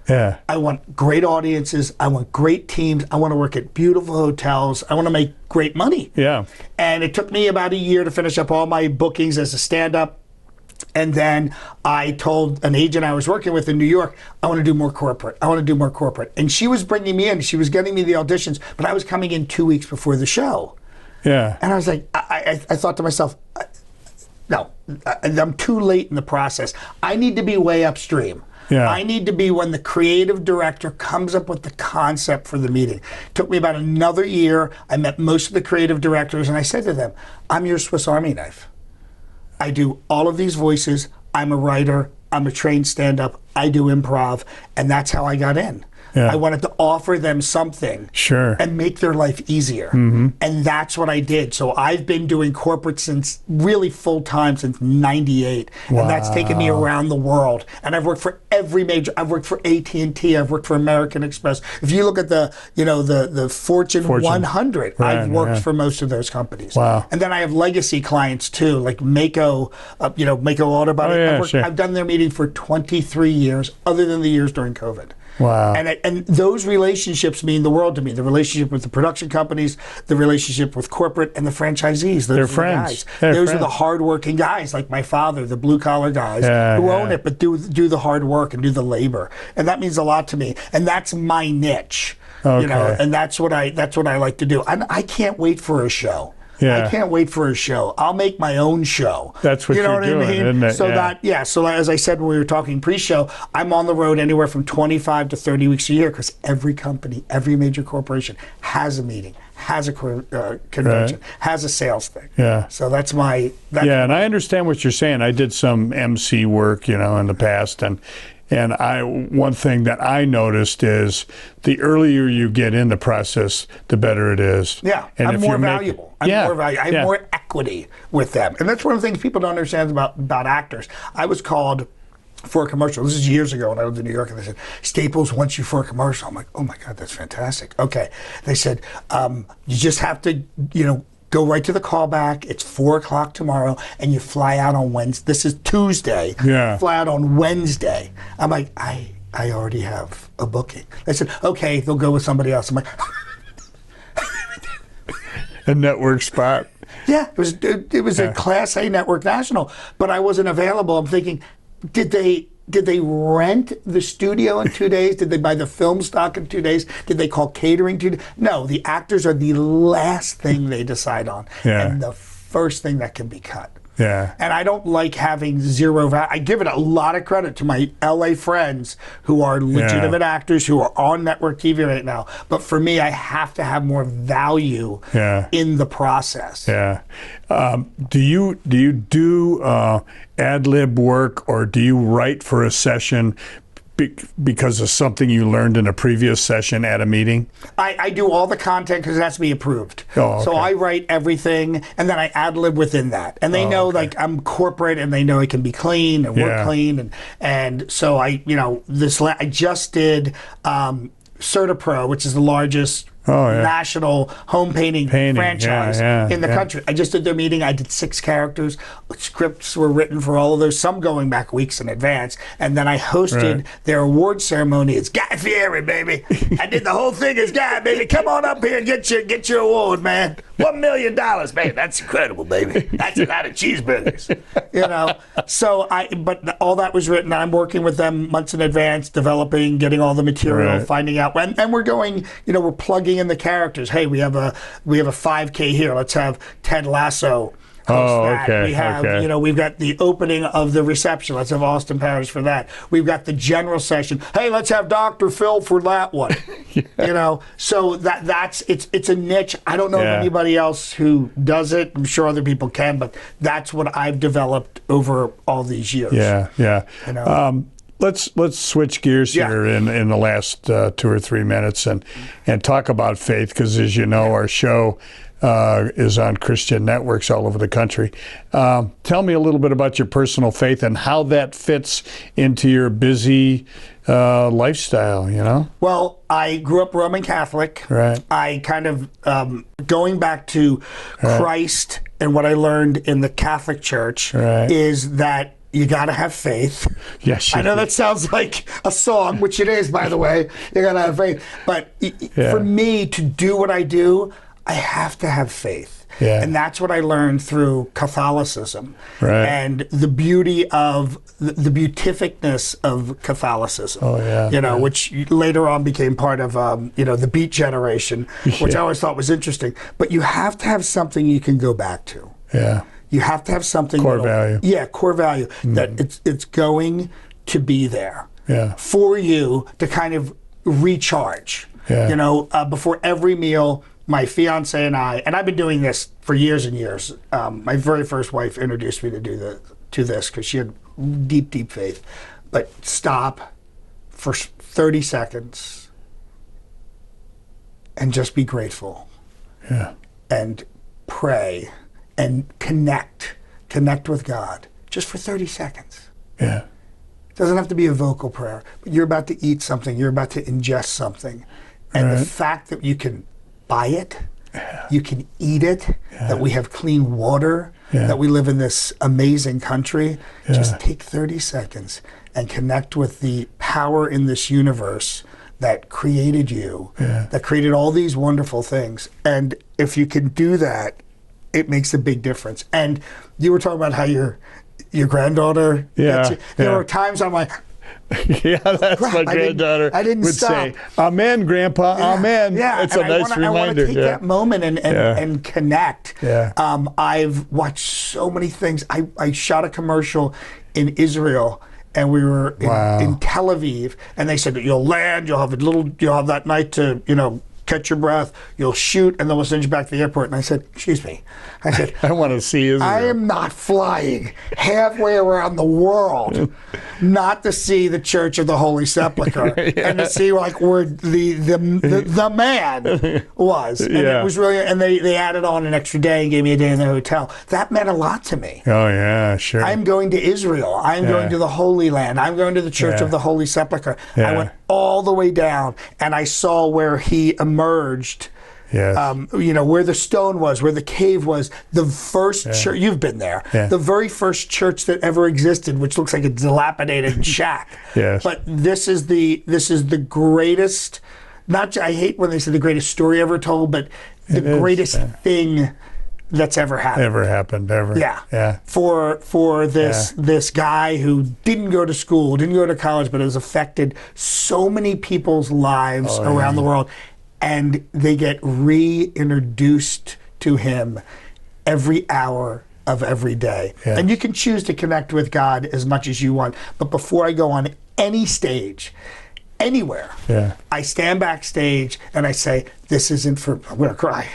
Yeah. I want great audiences. I want great teams. I want to work at beautiful hotels. I want to make great money. Yeah. And it took me about a year to finish up all my bookings as a stand-up. And then I told an agent I was working with in New York, I want to do more corporate. And she was bringing me in. She was getting me the auditions, but I was coming in 2 weeks before the show. Yeah. And I was like, I thought to myself, no, I'm too late in the process. I need to be way upstream. Yeah. I need to be when the creative director comes up with the concept for the meeting. It took me about another year. I met most of the creative directors, and I said to them, I'm your Swiss Army knife. I do all of these voices. I'm a writer. I'm a trained stand-up. I do improv, and that's how I got in. Yeah. I wanted to offer them something Sure. and make their life easier. And that's what I did. So I've been doing corporate since really full-time since 98. And that's taken me around the world. And I've worked for every major, I've worked for AT&T, I've worked for American Express. If you look at the, the Fortune 100, I've worked for most of those companies. Wow. And then I have legacy clients too, like Mako, Mako Auto Body. I've done their meeting for 23 years, other than the years during COVID. Wow. And those relationships mean the world to me. The relationship with the production companies, the relationship with corporate, and the franchisees. Those They're are friends. The guys. Those are the hardworking guys, like my father, the blue-collar guys who own it, but do the hard work and do the labor. And that means a lot to me. And that's my niche. Okay. And that's what I like to do. And I can't wait for a show. Yeah. I can't wait for a show. I'll make my own show. That's what you're doing, isn't it? So as I said when we were talking pre-show, I'm on the road anywhere from 25 to 30 weeks a year because every company, every major corporation has a meeting, has a convention, has a sales thing. Yeah. So that's my... and I understand what you're saying. I did some MC work, in the past, and one thing that I noticed is the earlier you get in the process, the better it is. Yeah, and I'm more valuable. I have more equity with them. And that's one of the things people don't understand about actors. I was called for a commercial. This is years ago when I lived in New York, and they said, Staples wants you for a commercial. I'm like, oh my God, that's fantastic. Okay. They said, you just have to, go right to the callback. It's 4:00 tomorrow, and you fly out on Wednesday. This is Tuesday. Yeah. Fly out on Wednesday. I'm like, I already have a booking. They said, okay, they'll go with somebody else. I'm like, a network spot. Yeah, it was a Class A network national, but I wasn't available. I'm thinking, did they rent the studio in 2 days? Did they buy the film stock in 2 days? Did they call catering 2 days? No, the actors are the last thing they decide on, and the first thing that can be cut. Yeah. And I don't like having zero value. I give it a lot of credit to my LA friends who are legitimate actors who are on network TV right now. But for me, I have to have more value in the process. Yeah. Do you do ad lib work, or do you write for a session because of something you learned in a previous session at a meeting? I do all the content because it has to be approved. Oh, okay. So I write everything, and then I ad-lib within that. And they know, like, I'm corporate, and they know it can be clean and work clean. And so I just did CertaPro, which is the largest national home painting franchise in the country. I just did their meeting. I did 6 characters. Scripts were written for all of those, some going back weeks in advance. And then I hosted their award ceremony. It's Guy Fieri, baby. I did the whole thing as Guy, baby. Come on up here and get your award, man. $1 million, baby. That's incredible, baby. That's a lot of cheeseburgers. So but all that was written. I'm working with them months in advance, developing, getting all the material, finding out when. And we're going, we're plugging in the characters. Hey, we have a 5K here. Let's have Ted Lasso host that. Okay. We have, we've got the opening of the reception. Let's have Austin Powers for that. We've got the general session. Hey, let's have Dr. Phil for that one. So it's a niche. I don't know of anybody else who does it. I'm sure other people can, but that's what I've developed over all these years. Let's switch gears here in the last 2 or 3 minutes and talk about faith, because as you know, our show is on Christian networks all over the country. Tell me a little bit about your personal faith and how that fits into your busy lifestyle, Well, I grew up Roman Catholic. Right. I kind of, going back to Christ and what I learned in the Catholic Church is that you got to have faith. Yes, I know that sounds like a song, which it is, by the way. You got to have faith. But for me to do what I do, I have to have faith. Yeah. And that's what I learned through Catholicism. Right. And the beauty of, the beatificness of Catholicism. Oh, yeah. Which later on became part of, the Beat Generation, which I always thought was interesting. But you have to have something you can go back to. Yeah. You have to have something core value. Yeah, core value that it's going to be there for you to kind of recharge. Yeah. Before every meal, my fiance and I've been doing this for years and years. My very first wife introduced me to this because she had deep faith. But stop for 30 seconds and just be grateful. Yeah. And pray and connect with God just for 30 seconds. Yeah. It doesn't have to be a vocal prayer, but you're about to eat something, you're about to ingest something. And the fact that you can buy it, you can eat it, that we have clean water, that we live in this amazing country, just take 30 seconds and connect with the power in this universe that created you, that created all these wonderful things. And if you can do that, it makes a big difference. And you were talking about how your granddaughter, there were times I'm like, yeah, that's my granddaughter I didn't would stop. say, Amen, Grandpa, Amen. Yeah, It's a nice reminder. I want to take that moment and connect. Yeah. I've watched so many things. I shot a commercial in Israel, and we were in Tel Aviv, and they said, you'll land, you'll have that night to, catch your breath, you'll shoot, and then we'll send you back to the airport. And I said, excuse me. I said, I want to see Israel. I am not flying halfway around the world not to see the Church of the Holy Sepulchre and to see like where the man was. And it was really, and they added on an extra day and gave me a day in the hotel. That meant a lot to me. Oh yeah, sure. I'm going to Israel. I'm going to the Holy Land. I'm going to the Church of the Holy Sepulchre. I went all the way down, and I saw where he emerged. Yes. Where the stone was, where the cave was, the first church, you've been there, the very first church that ever existed, which looks like a dilapidated shack. Yes. But this is the greatest, I hate when they say the greatest story ever told, but the greatest thing that's ever happened. Yeah. For this guy who didn't go to school, didn't go to college, but has affected so many people's lives around the world. And they get reintroduced to him every hour of every day. Yeah. And you can choose to connect with God as much as you want. But before I go on any stage, anywhere, I stand backstage and I say, this isn't for, I'm going to cry.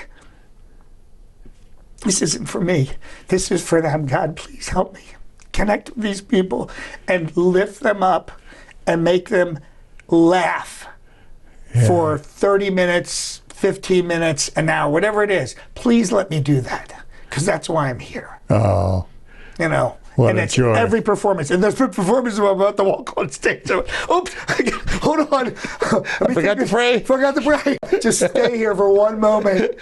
This isn't for me. This is for them. God, please help me connect with these people and lift them up and make them laugh. For 30 minutes, 15 minutes, an hour, whatever it is. Please let me do that, because that's why I'm here. Oh. What and a it's joy. every performance. And there's performances where I'm about to walk on stage. So, oops, hold on. I forgot to pray. Forgot to pray. Just stay here for one moment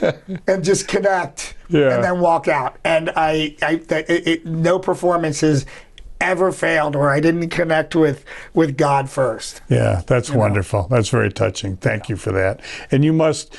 and just connect and then walk out. And no performance has ever failed where I didn't connect with God first. Yeah, that's wonderful. That's very touching. Thank you for that. And you must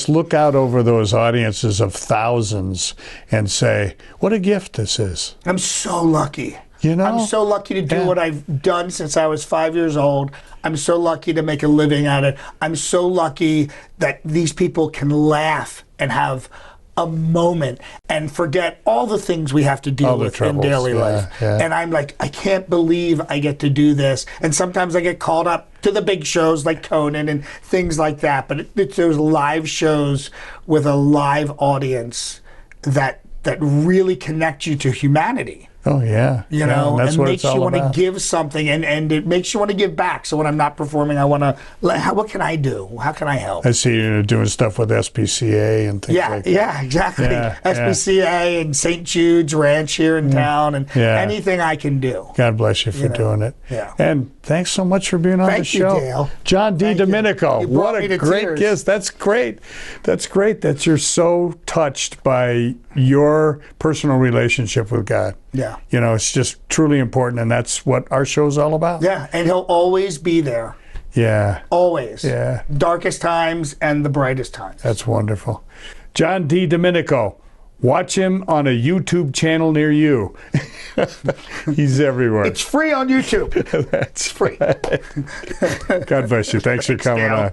look out over those audiences of thousands and say, what a gift this is. I'm so lucky. I'm so lucky to do what I've done since I was 5 years old. I'm so lucky to make a living at it. I'm so lucky that these people can laugh and have a moment and forget all the things we have to deal with in daily life. And I'm like, I can't believe I get to do this. And sometimes I get called up to the big shows like Conan and things like that. But it's those live shows with a live audience that really connect you to humanity. Oh, yeah. And makes you want to give something, and it makes you want to give back. So when I'm not performing, I want to, what can I do? How can I help? I see you doing stuff with SPCA and things like that. Yeah, exactly. SPCA and St. Jude's Ranch here in town, and anything I can do. God bless you for doing it. Yeah. And thanks so much for being on the show. Thank you, Dale. John Didomenico. What a great gift. That's great. That's great that you're so touched by your personal relationship with God. Yeah. It's just truly important, and that's what our show's all about. Yeah, and he'll always be there. Yeah. Always. Yeah. Darkest times and the brightest times. That's wonderful. John Didomenico. Watch him on a YouTube channel near you. He's everywhere. It's free on YouTube. That's free. God bless you. Thanks for coming on.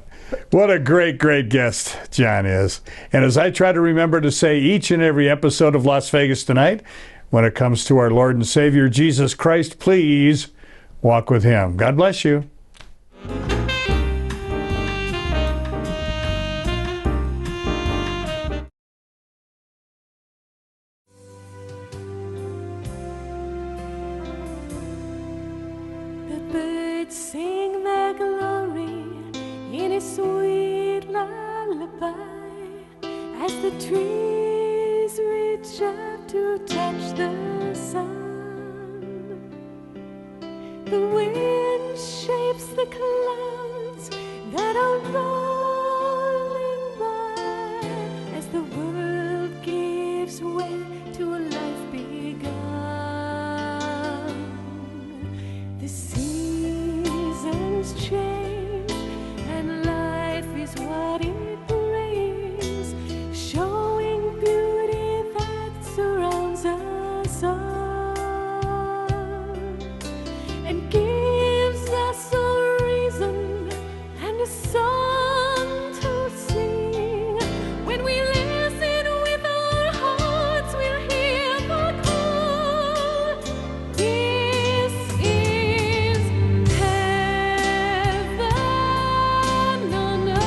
What a great, great guest John is. And as I try to remember to say each and every episode of Las Vegas Tonight, when it comes to our Lord and Savior Jesus Christ, please walk with him. God bless you. the trees reach out to touch the sun, the wind shapes the clouds that are rolling by as the world gives way to a life begun. The seasons change and life is what it brings, showing beauty that surrounds us all and gives us a reason and a song to sing. When we listen with our hearts, we'll hear the call. This is heaven on earth.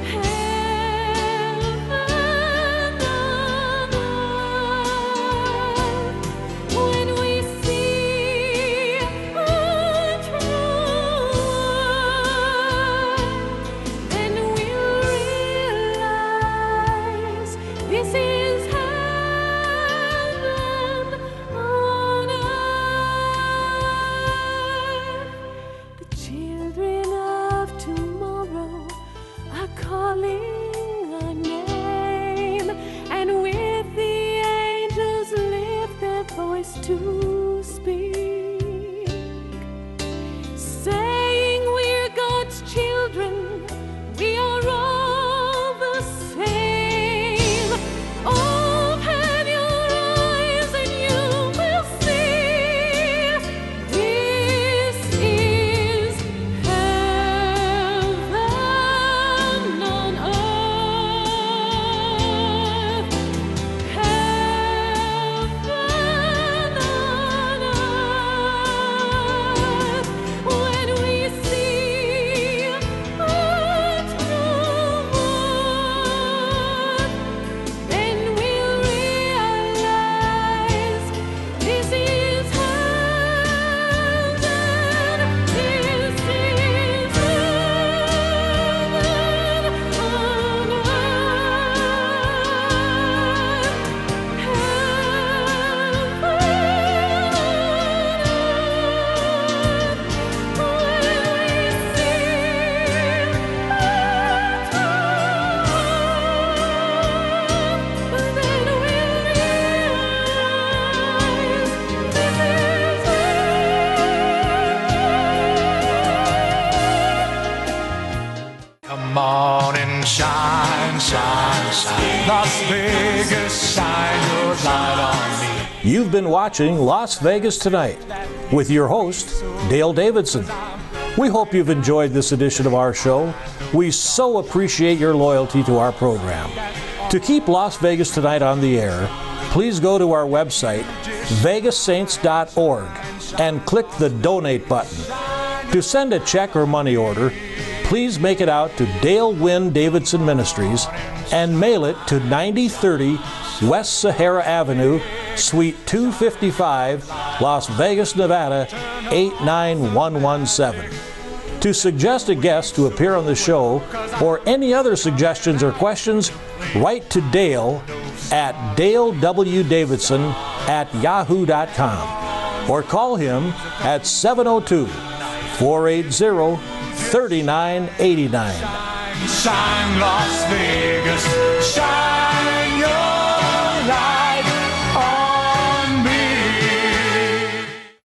Heaven on earth. When we see a true word, then we'll realize this is heaven on earth. The children of tomorrow are calling our name, and with the angels lift their voice to speak, saying we're God's children, we are all the same. Open your eyes and you will see this is heaven on earth. Heaven on earth. When we see a true word, then we'll realize this is heaven. This is heaven on Come on and shine, shine, shine. Las Vegas, shine your light on me. You've been watching Las Vegas Tonight with your host, Dale Davidson. We hope you've enjoyed this edition of our show. We so appreciate your loyalty to our program. To keep Las Vegas Tonight on the air, please go to our website, vegassaints.org, and click the donate button. To send a check or money order, please make it out to Dale Wynn Davidson Ministries and mail it to 9030 West Sahara Avenue, Suite 255, Las Vegas, Nevada 89117. To suggest a guest to appear on the show or any other suggestions or questions, write to Dale at dalewdavidson@yahoo.com or call him at 702-480-3989. Shine, Las Vegas, shine.